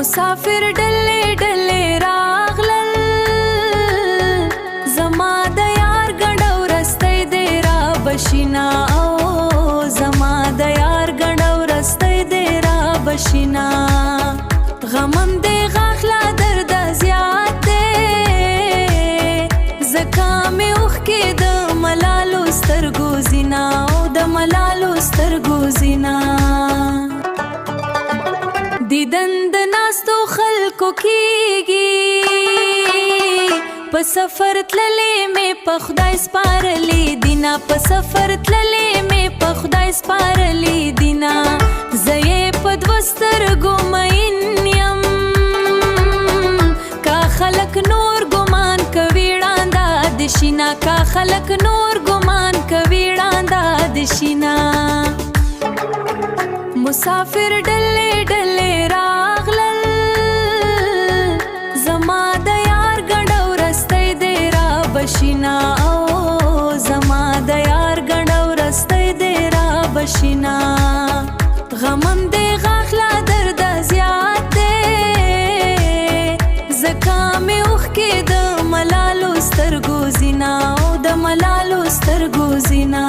مسافر ډلې ډلې راغلل زما د یار ګډه ورستی دی را بشینا او زما د یار ګډه ورستی دی را بشینا غمم دی غاخلا درد زیات دی زکا مې اوښکې د ملالو سترګو زینا او د ملالو سترګو زینا دیدن د ناستو خلکو کیږي په سفر تللې مې په خدای سپارلې دینا په سفر تللې مې په خدای سپارلې دینا زه یې په دوه سترګو مین یم کا خلک نور ګمان کوي ړانده د شینا کا خلک نور ګمان کوي ړانده د شینا مسافر ډلې ډلې راغلل زما د یار ګډه ورستی دی را بشینا او زما د یار ګډه ورستی دی را بشینا غمم دی غاخلا درد زیات دی زکا مې اوښکې د ملالو سترګو زینا او د ملالو سترګو زینا